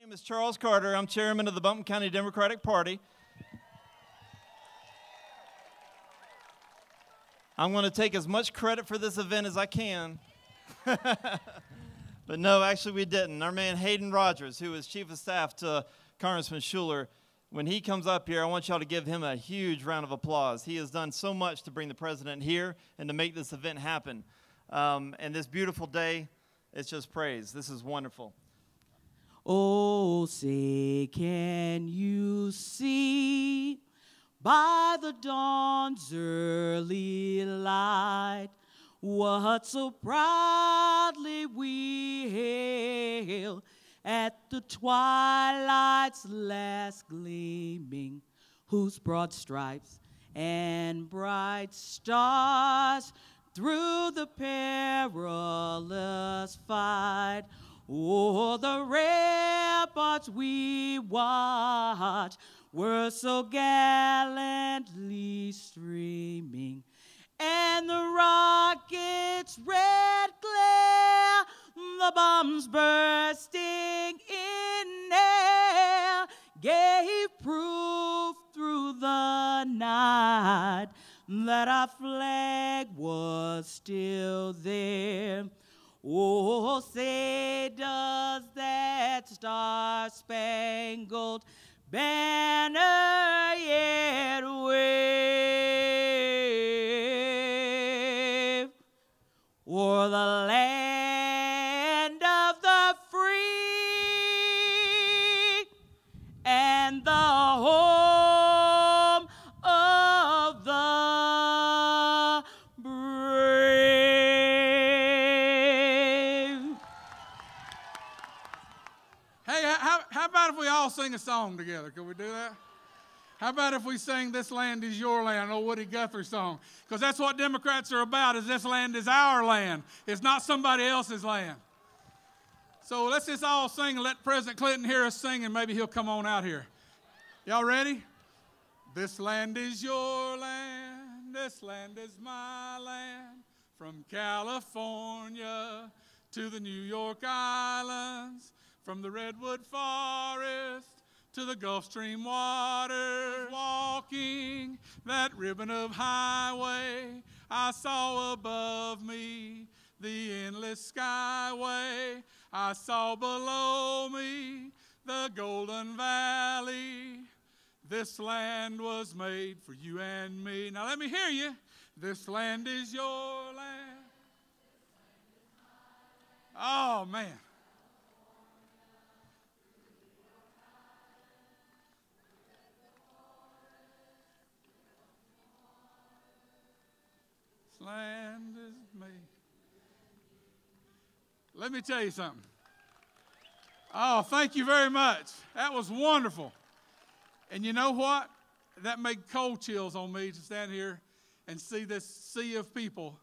My name is Charles Carter. I'm chairman of the Buncombe County Democratic Party. I'm going to take as much credit for this event as I can. But no, actually we didn't. Our man Hayden Rogers, who is chief of staff to Congressman Shuler, when he comes up here, I want y'all to give him a huge round of applause. He has done so much to bring the president here and to make this event happen. And this beautiful day, it's just praise. This is wonderful. Oh, say, can you see by the dawn's early light what so proudly we hail at the twilight's last gleaming, whose broad stripes and bright stars through the perilous fight o'er the ramparts we watch were so gallantly streaming, and the rocket's red glare, the bombs bursting in air, gave proof through the night that our flag was still there. Oh, say does that star-spangled banner yet wave o'er the land of the free and the home of the brave? How about if we all sing a song together? Can we do that? How about if we sing "This Land Is Your Land," old Woody Guthrie song? Because that's what Democrats are about, is this land is our land. It's not somebody else's land. So let's just all sing and let President Clinton hear us sing, and maybe he'll come on out here. Y'all ready? This land is your land, this land is my land, from California to the New York Islands, from the Redwood Forest to the Gulf Stream waters. Walking that ribbon of highway, I saw above me the endless skyway. I saw below me the Golden Valley. This land was made for you and me. Now let me hear you. This land is your land. Oh, man. Land is me. Let me tell you something. Oh, thank you very much. That was wonderful. And you know what? That made cold chills on me to stand here and see this sea of people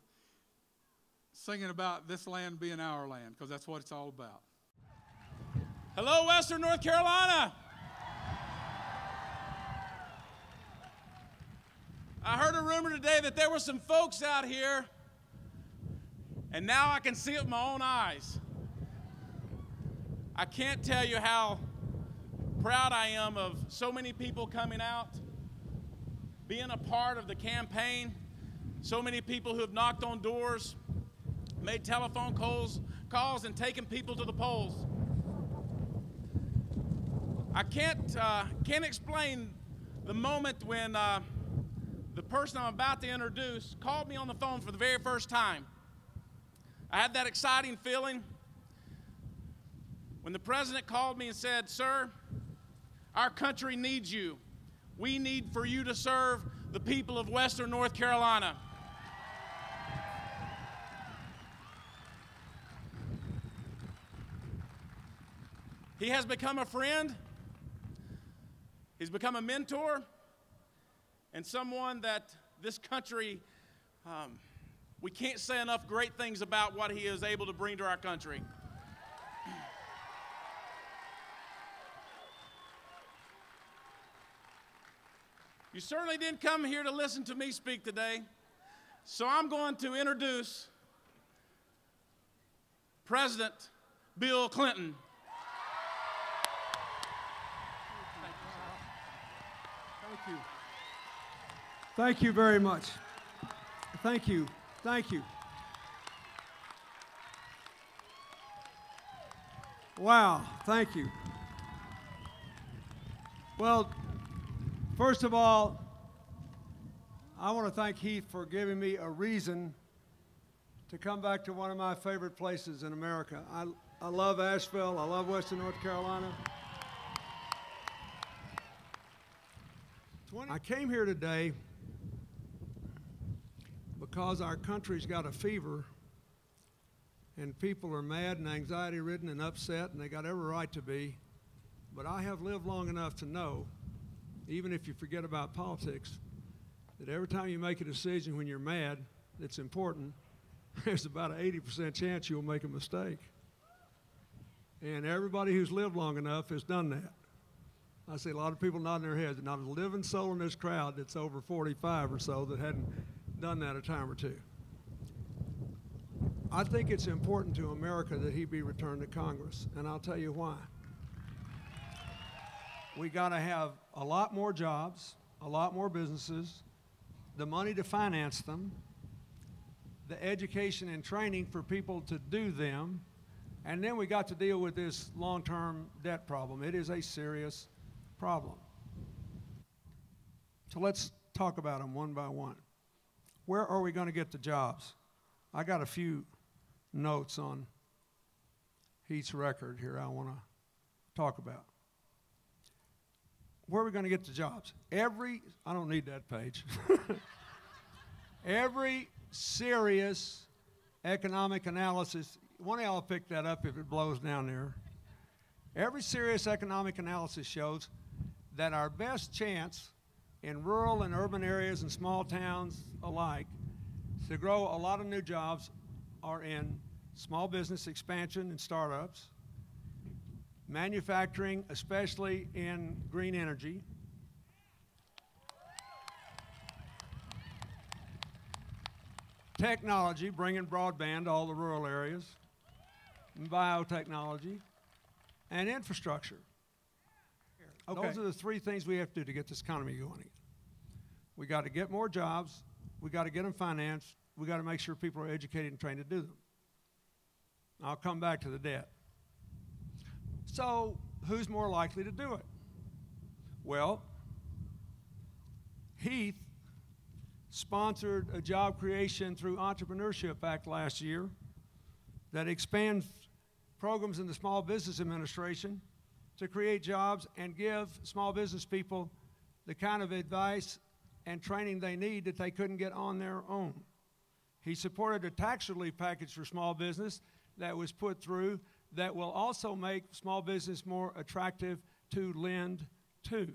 singing about this land being our land, because that's what it's all about. Hello, Western North Carolina. I heard a rumor today that there were some folks out here, and now I can see it with my own eyes. I can't tell you how proud I am of so many people coming out, being a part of the campaign, so many people who have knocked on doors, made telephone calls, and taken people to the polls. I can't explain the moment when the person I'm about to introduce called me on the phone for the very first time. I had that exciting feeling when the president called me and said, "Sir, our country needs you. We need for you to serve the people of Western North Carolina." He has become a friend. He's become a mentor, and someone that this country, we can't say enough great things about what he is able to bring to our country. You certainly didn't come here to listen to me speak today, so I'm going to introduce President Bill Clinton. Thank you. Thank you very much. Thank you. Thank you. Wow, thank you. Well, first of all, I want to thank Heath for giving me a reason to come back to one of my favorite places in America. I love Asheville. I love Western North Carolina. I came here today because our country's got a fever and people are mad and anxiety-ridden and upset, and they got every right to be. But I have lived long enough to know, even if you forget about politics, that every time you make a decision when you're mad that's important, there's about an 80% chance you'll make a mistake. And everybody who's lived long enough has done that. I see a lot of people nodding their heads. There's not a living soul in this crowd that's over 45 or so that hadn't done that a time or two. I think it's important to America that he be returned to Congress, and I'll tell you why. We got to have a lot more jobs, a lot more businesses, the money to finance them, the education and training for people to do them, and then we got to deal with this long-term debt problem. It is a serious problem. So let's talk about them one by one. Where are we going to get the jobs? I got a few notes on Heath's record here I want to talk about. Where are we going to get the jobs? I don't need that page. Every serious economic analysis, one of y'all will pick that up if it blows down there. Every serious economic analysis shows that our best chance in rural and urban areas and small towns alike to grow a lot of new jobs are in small business expansion and startups, manufacturing, especially in green energy, technology, bringing broadband to all the rural areas, biotechnology, and infrastructure. Okay. Those are the three things we have to do to get this economy going. We got to get more jobs, we got to get them financed, we got to make sure people are educated and trained to do them. I'll come back to the debt. So, who's more likely to do it? Well, Heath sponsored a job creation through Entrepreneurship Act last year that expands programs in the Small Business Administration to create jobs and give small business people the kind of advice and training they need that they couldn't get on their own. He supported a tax relief package for small business that was put through that will also make small business more attractive to lend to.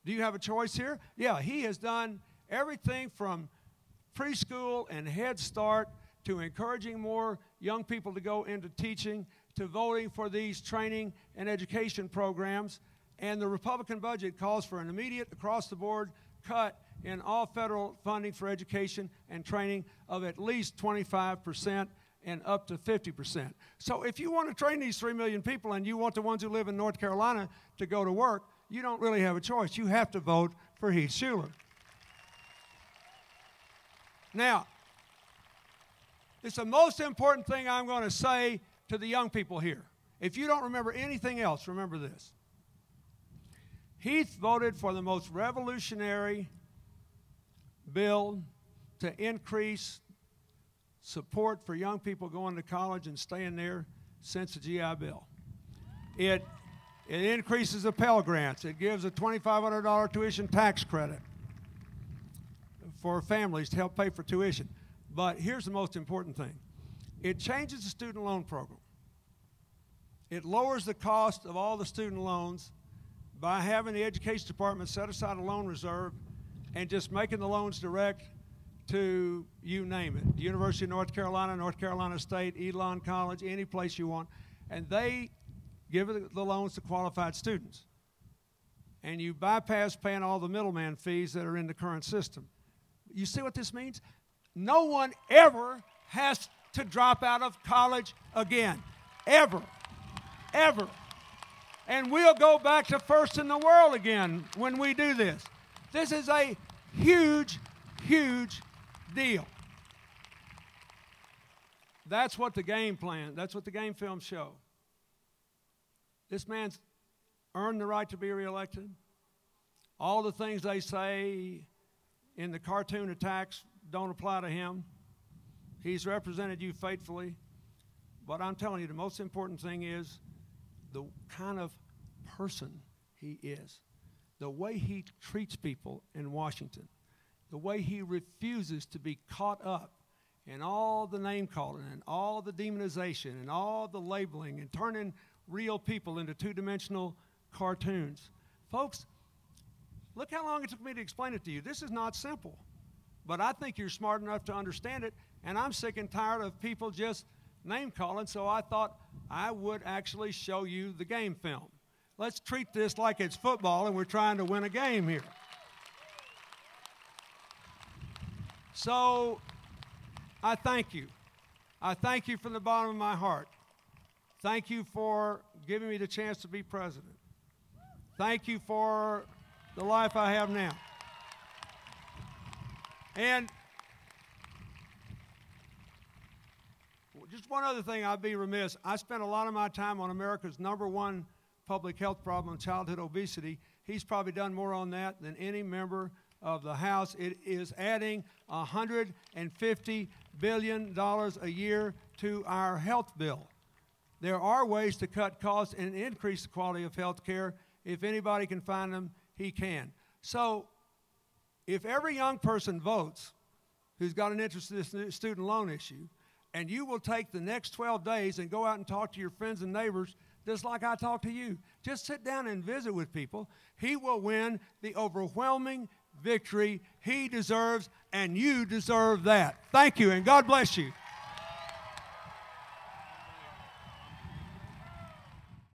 Do you have a choice here? Yeah, he has done everything from preschool and Head Start to encouraging more young people to go into teaching to voting for these training and education programs. And the Republican budget calls for an immediate across-the-board cut in all federal funding for education and training of at least 25% and up to 50%. So if you want to train these 3 million people and you want the ones who live in North Carolina to go to work, you don't really have a choice. You have to vote for Heath Shuler. Now, it's the most important thing I'm going to say to the young people here. If you don't remember anything else, remember this. Heath voted for the most revolutionary bill to increase support for young people going to college and staying there since the GI Bill. It increases the Pell Grants. It gives a $2,500 tuition tax credit for families to help pay for tuition. But here's the most important thing. It changes the student loan program. It lowers the cost of all the student loans by having the Education Department set aside a loan reserve and just making the loans direct to, you name it, the University of North Carolina State, Elon College, any place you want, and they give the loans to qualified students. And you bypass paying all the middleman fees that are in the current system. You see what this means? No one ever has to drop out of college again. Ever. Ever. And we'll go back to first in the world again when we do this. This is a huge, huge deal. That's what the game plan, that's what the game films show. This man's earned the right to be reelected. All the things they say in the cartoon attacks don't apply to him. He's represented you faithfully. But I'm telling you, the most important thing is the kind of person he is, the way he treats people in Washington, the way he refuses to be caught up in all the name calling and all the demonization and all the labeling and turning real people into two-dimensional cartoons. Folks, look how long it took me to explain it to you. This is not simple, but I think you're smart enough to understand it, and I'm sick and tired of people just name calling, so I thought I would actually show you the game film. Let's treat this like it's football and we're trying to win a game here. So I thank you. I thank you from the bottom of my heart. Thank you for giving me the chance to be president. Thank you for the life I have now. And just one other thing, I'd be remiss. I spent a lot of my time on America's #1 public health problem, childhood obesity. He's probably done more on that than any member of the House. It is adding $150 billion a year to our health bill. There are ways to cut costs and increase the quality of health care. If anybody can find them, he can. So if every young person votes who's got an interest in this student loan issue, and you will take the next 12 days and go out and talk to your friends and neighbors just like I talk to you. Just sit down and visit with people. He will win the overwhelming victory he deserves, and you deserve that. Thank you, and God bless you.